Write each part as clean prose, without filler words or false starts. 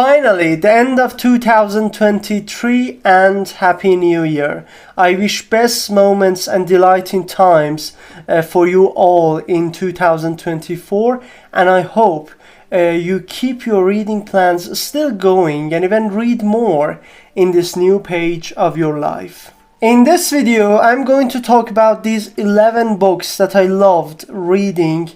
Finally, the end of 2023 and Happy New Year. I wish best moments and delighting times for you all in 2024, and I hope you keep your reading plans still going and even read more in this new page of your life. In this video, I'm going to talk about these 11 books that I loved reading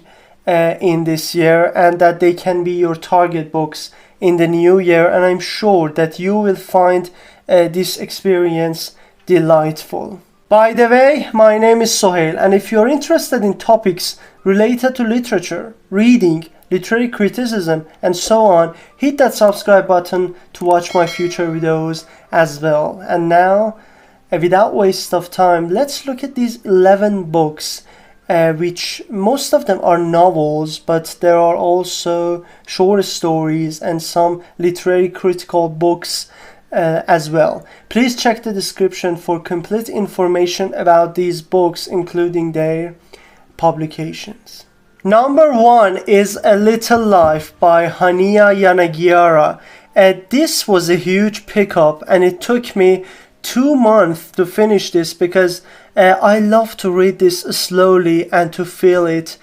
in this year, and that they can be your target books in the new year, and I'm sure that you will find this experience delightful. By the way, my name is Sohail, and if you're interested in topics related to literature, reading, literary criticism, and so on, hit that subscribe button to watch my future videos as well. And now, without waste of time, let's look at these 11 books, which most of them are novels, but there are also short stories and some literary critical books as well. Please check the description for complete information about these books, including their publications. Number 1 is A Little Life by Hanya Yanagihara. This was a huge pickup, and it took me 2 months to finish this because I love to read this slowly and to feel it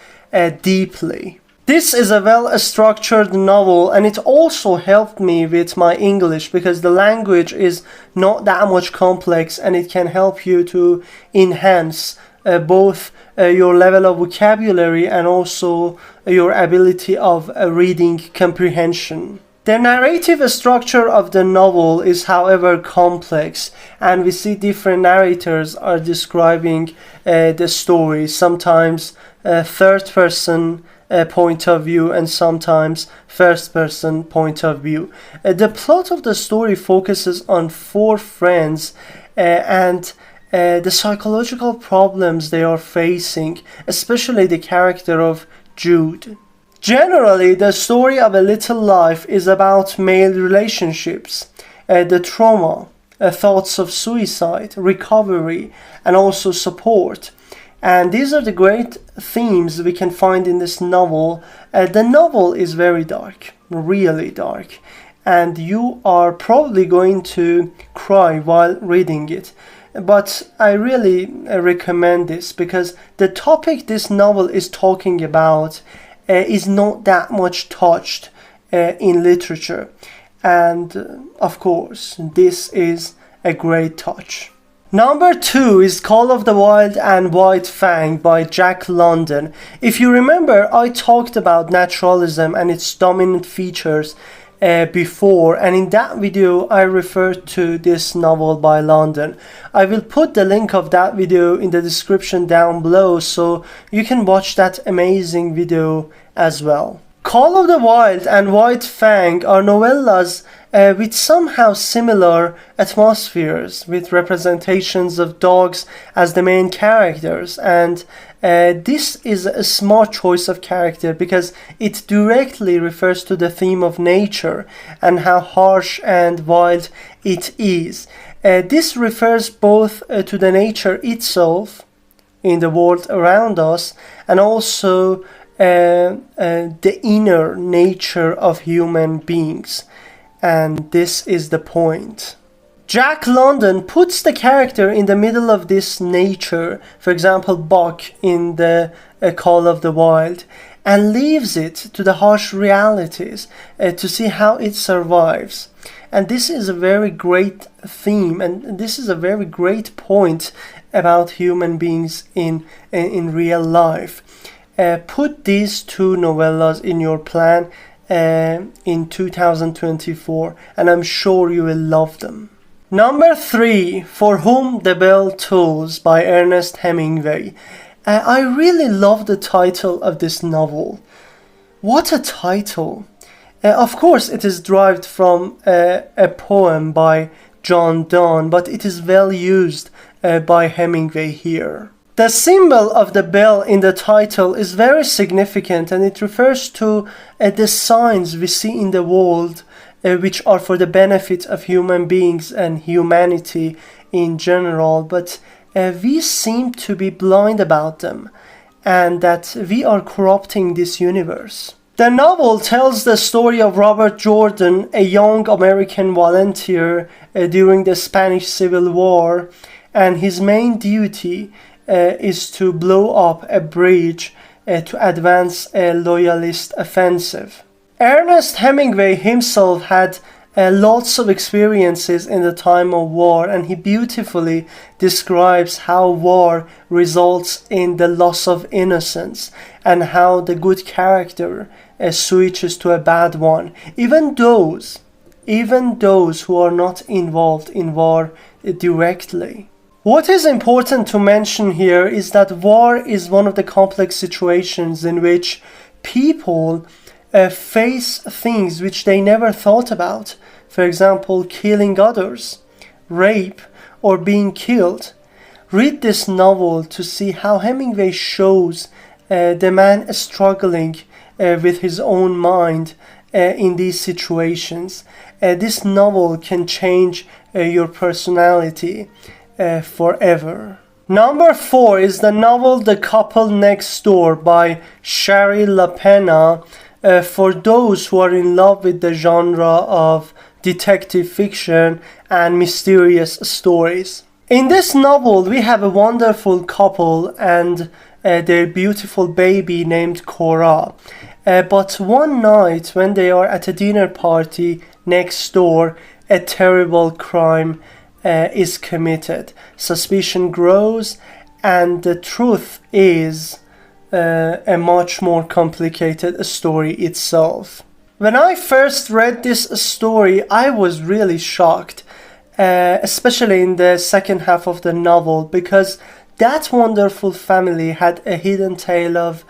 deeply. This is a well-structured novel, and it also helped me with my English because the language is not that much complex, and it can help you to enhance both your level of vocabulary and also your ability of reading comprehension. The narrative structure of the novel is, however, complex, and we see different narrators are describing the story, sometimes third-person point of view and sometimes first-person point of view. The plot of the story focuses on 4 friends and the psychological problems they are facing, especially the character of Jude. Generally, the story of A Little Life is about male relationships, the trauma, thoughts of suicide, recovery, and also support. And these are the great themes we can find in this novel. The novel is very dark, really dark, and you are probably going to cry while reading it. But I really recommend this because the topic this novel is talking about is not that much touched in literature, and of course this is a great touch. Number 2 is Call of the Wild and White Fang by Jack London. If you remember, I talked about naturalism and its dominant features before, and in that video I referred to this novel by London. I will put the link of that video in the description down below so you can watch that amazing video as well. Call of the Wild and White Fang are novellas with somehow similar atmospheres, with representations of dogs as the main characters, and this is a smart choice of character because it directly refers to the theme of nature and how harsh and wild it is. This refers both to the nature itself in the world around us and also the inner nature of human beings, and this is the point. Jack London puts the character in the middle of this nature, for example Buck in the Call of the Wild, and leaves it to the harsh realities to see how it survives. And this is a very great theme, and this is a very great point about human beings in real life. Put these 2 novellas in your plan in 2024, and I'm sure you will love them. Number 3, For Whom the Bell Tolls by Ernest Hemingway. I really love the title of this novel. What a title! Of course, it is derived from a poem by John Donne, but it is well used by Hemingway here. The symbol of the bell in the title is very significant, and it refers to the signs we see in the world which are for the benefit of human beings and humanity in general, but we seem to be blind about them, and that we are corrupting this universe. The novel tells the story of Robert Jordan, a young American volunteer during the Spanish Civil War, and his main duty is to blow up a bridge to advance a loyalist offensive. Ernest Hemingway himself had lots of experiences in the time of war, and he beautifully describes how war results in the loss of innocence and how the good character switches to a bad one, even those who are not involved in war directly. What is important to mention here is that war is one of the complex situations in which people face things which they never thought about. For example, killing others, rape, or being killed. Read this novel to see how Hemingway shows the man struggling with his own mind in these situations. This novel can change your personality forever. Number 4 is the novel The Couple Next Door by Shari Lapena, for those who are in love with the genre of detective fiction and mysterious stories. In this novel, we have a wonderful couple and their beautiful baby named Cora. But one night when they are at a dinner party next door, a terrible crime is committed. Suspicion grows, and the truth is a much more complicated story itself. When I first read this story, I was really shocked, especially in the second half of the novel, because that wonderful family had a hidden tale of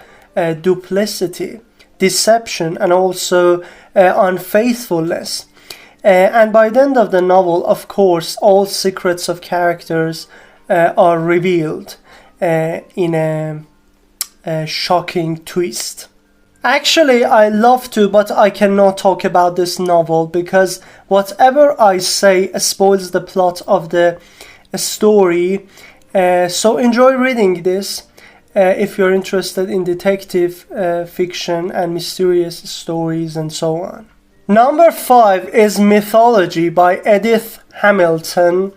duplicity, deception, and also unfaithfulness. And by the end of the novel, of course, all secrets of characters are revealed in a shocking twist. Actually, I love to, but I cannot talk about this novel because whatever I say spoils the plot of the story. So enjoy reading this if you're interested in detective fiction and mysterious stories and so on. Number 5 is Mythology by Edith Hamilton.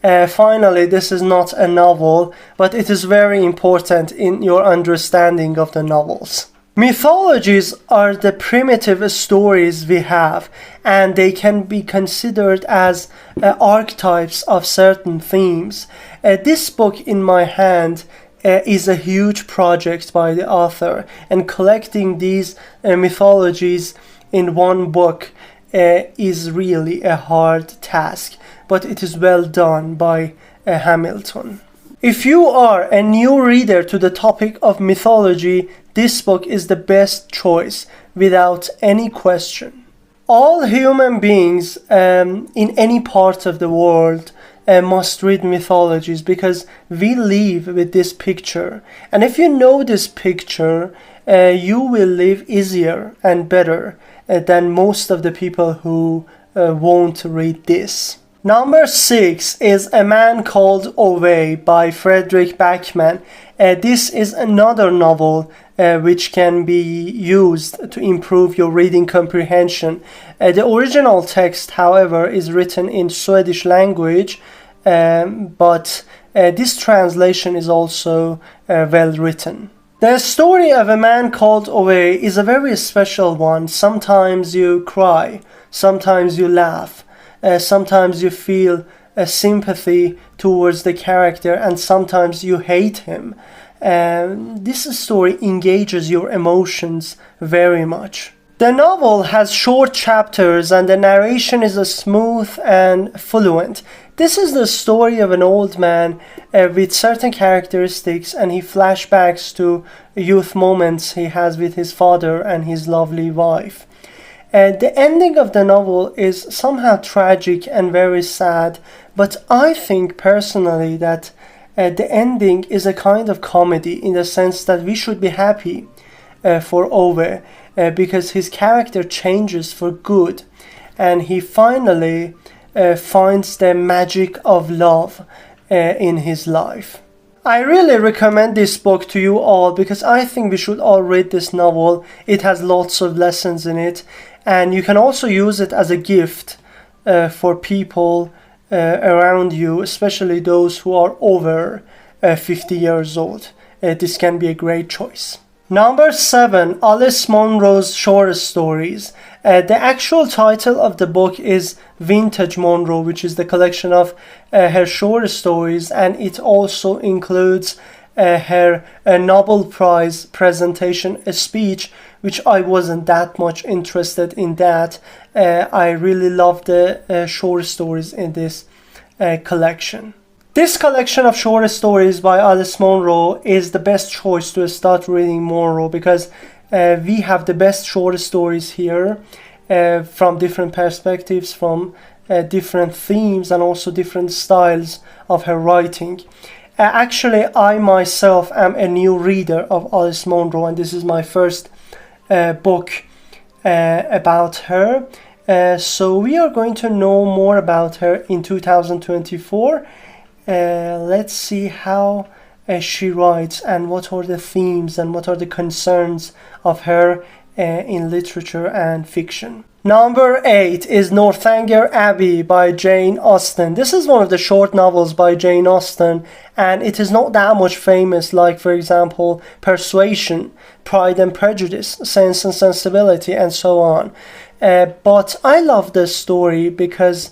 Finally, this is not a novel, but it is very important in your understanding of the novels. Mythologies are the primitive stories we have, and they can be considered as archetypes of certain themes. This book in my hand is a huge project by the author, and collecting these mythologies in one book is really a hard task, but it is well done by Hamilton. If you are a new reader to the topic of mythology, this book is the best choice without any question. All human beings in any part of the world must read mythologies because we live with this picture. And if you know this picture, you will live easier and better than most of the people who won't read this. Number 6 is A Man Called Away by Fredrick Backman. This is another novel which can be used to improve your reading comprehension. The original text, however, is written in Swedish language, but this translation is also well written. The story of A Man Called Away is a very special one. Sometimes you cry, sometimes you laugh. Sometimes you feel a sympathy towards the character, and sometimes you hate him. This story engages your emotions very much. The novel has short chapters and the narration is smooth and fluent. This is the story of an old man with certain characteristics, and he flashbacks to youth moments he has with his father and his lovely wife. The ending of the novel is somehow tragic and very sad, but I think personally that the ending is a kind of comedy in the sense that we should be happy for Ove because his character changes for good and he finally finds the magic of love in his life. I really recommend this book to you all because I think we should all read this novel. It has lots of lessons in it, and you can also use it as a gift for people around you, especially those who are over 50 years old. This can be a great choice. Number 7, Alice Munro's short stories. The actual title of the book is Vintage Munro, which is the collection of her short stories, and it also includes her Nobel Prize presentation speech, which I wasn't that much interested in that. I really love the short stories in this collection. This collection of short stories by Alice Munro is the best choice to start reading Munro because we have the best short stories here from different perspectives, from different themes, and also different styles of her writing. Actually, I myself am a new reader of Alice Munro, and this is my first book about her. So we are going to know more about her in 2024. Let's see how she writes and what are the themes and what are the concerns of her in literature and fiction. Number 8 is Northanger Abbey by Jane Austen. This is one of the short novels by Jane Austen, and it is not that much famous like, for example, Persuasion, Pride and Prejudice, Sense and Sensibility, and so on. But I love this story because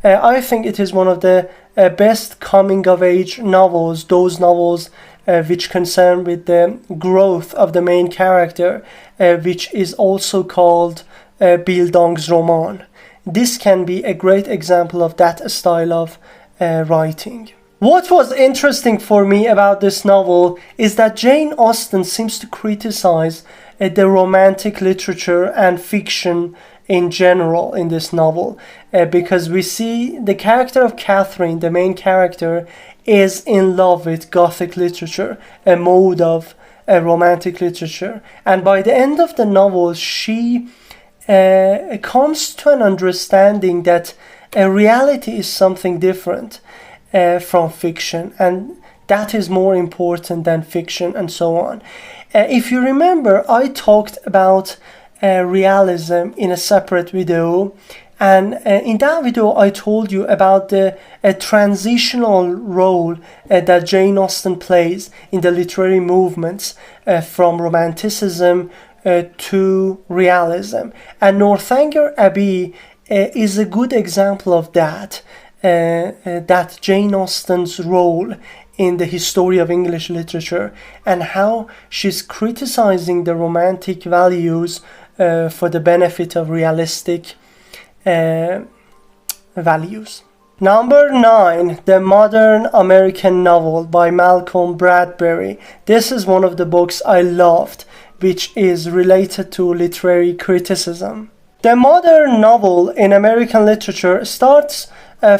I think it is one of the best coming-of-age novels, those novels which concern with the growth of the main character, which is also called Bildungsroman. This can be a great example of that style of writing. What was interesting for me about this novel is that Jane Austen seems to criticize the romantic literature and fiction in general in this novel, because we see the character of Catherine, the main character, is in love with Gothic literature, a mode of romantic literature, and by the end of the novel she comes to an understanding that reality is something different from fiction, and that is more important than fiction, and so on. If you remember, I talked about realism in a separate video, and in that video I told you about the transitional role that Jane Austen plays in the literary movements from Romanticism to realism, and Northanger Abbey is a good example of that, that Jane Austen's role in the history of English literature and how she's criticizing the romantic values for the benefit of realistic values. Number 9, The Modern American Novel by Malcolm Bradbury. This is one of the books I loved, which is related to literary criticism. The modern novel in American literature starts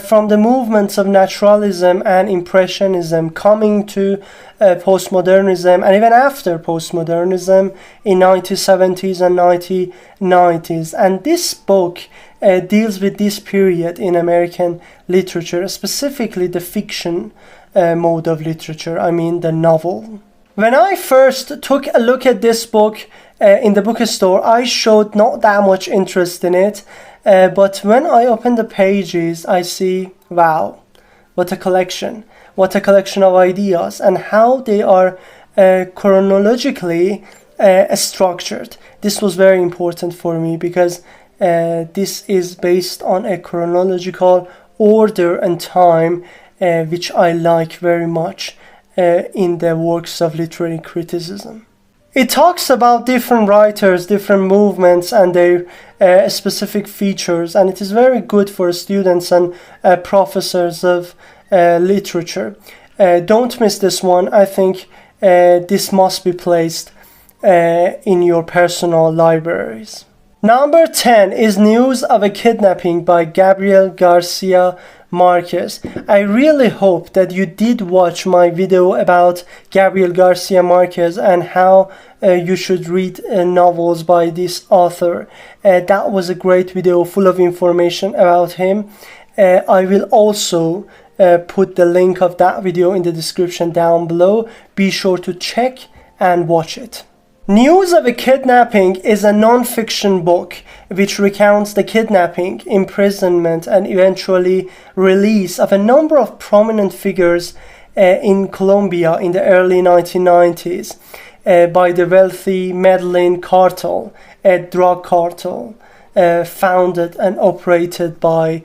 from the movements of naturalism and impressionism, coming to postmodernism, and even after postmodernism in 1970s and 1990s. And this book deals with this period in American literature, specifically the fiction mode of literature, I mean the novel. When I first took a look at this book in the bookstore, I showed not that much interest in it, but when I open the pages, I see, wow, what a collection of ideas, and how they are chronologically structured. This was very important for me because this is based on a chronological order and time, which I like very much in the works of literary criticism. It talks about different writers, different movements, and their specific features, and it is very good for students and professors of literature. Don't miss this one. I think this must be placed in your personal libraries. Number 10 is News of a Kidnapping by Gabriel García Marquez. I really hope that you did watch my video about Gabriel García Marquez and how you should read novels by this author. That was a great video full of information about him. I will also put the link of that video in the description down below. Be sure to check and watch it. News of a Kidnapping is a non-fiction book which recounts the kidnapping, imprisonment, and eventually release of a number of prominent figures in Colombia in the early 1990s by the wealthy Medellin cartel, a drug cartel founded and operated by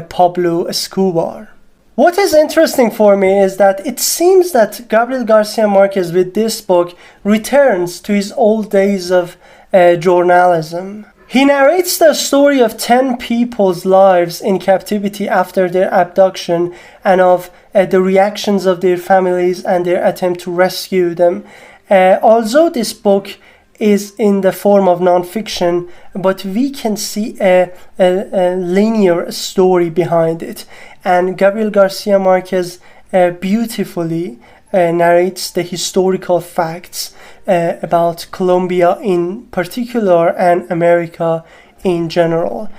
Pablo Escobar. What is interesting for me is that it seems that Gabriel García Marquez with this book returns to his old days of journalism. He narrates the story of 10 people's lives in captivity after their abduction and of the reactions of their families and their attempt to rescue them. Although this book is in the form of non-fiction, but we can see a linear story behind it. And Gabriel García Marquez beautifully narrates the historical facts about Colombia in particular and America in general.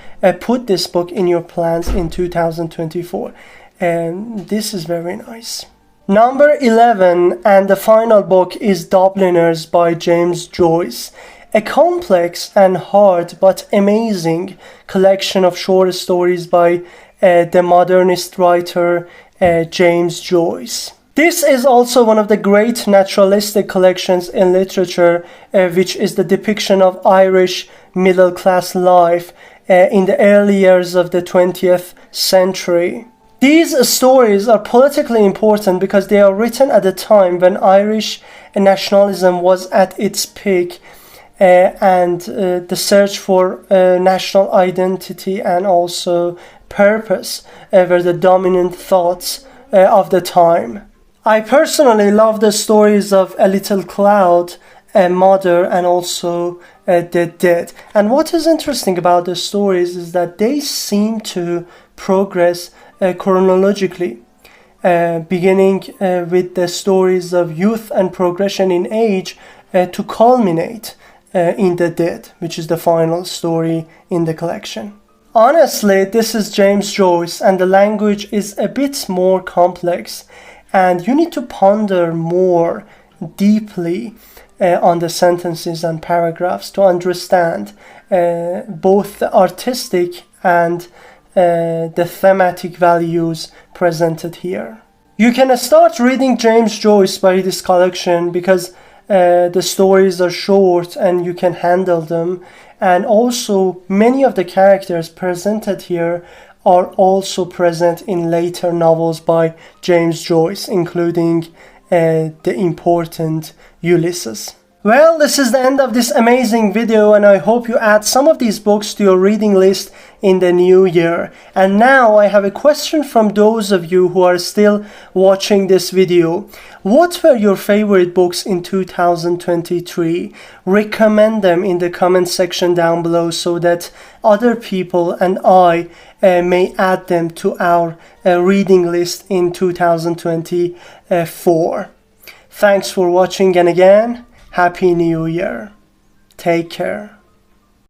Put this book in your plans in 2024. And this is very nice. Number 11 and the final book is Dubliners by James Joyce. A complex and hard but amazing collection of short stories by the modernist writer James Joyce. This is also one of the great naturalistic collections in literature, which is the depiction of Irish middle-class life in the early years of the 20th century. These stories are politically important because they are written at a time when Irish nationalism was at its peak and the search for national identity and also purpose were the dominant thoughts of the time. I personally love the stories of A Little Cloud, Mother, and also The Dead. And what is interesting about the stories is that they seem to progress chronologically, beginning with the stories of youth and progression in age to culminate in The Dead, which is the final story in the collection. Honestly, this is James Joyce and the language is a bit more complex and you need to ponder more deeply on the sentences and paragraphs to understand both the artistic and the thematic values presented here. You can start reading James Joyce by this collection because the stories are short and you can handle them, and also many of the characters presented here are also present in later novels by James Joyce, including the important Ulysses. Well, this is the end of this amazing video and I hope you add some of these books to your reading list in the new year. And now I have a question from those of you who are still watching this video. What were your favorite books in 2023? Recommend them in the comment section down below so that other people and I may add them to our reading list in 2024. Thanks for watching and again, Happy New Year. Take care.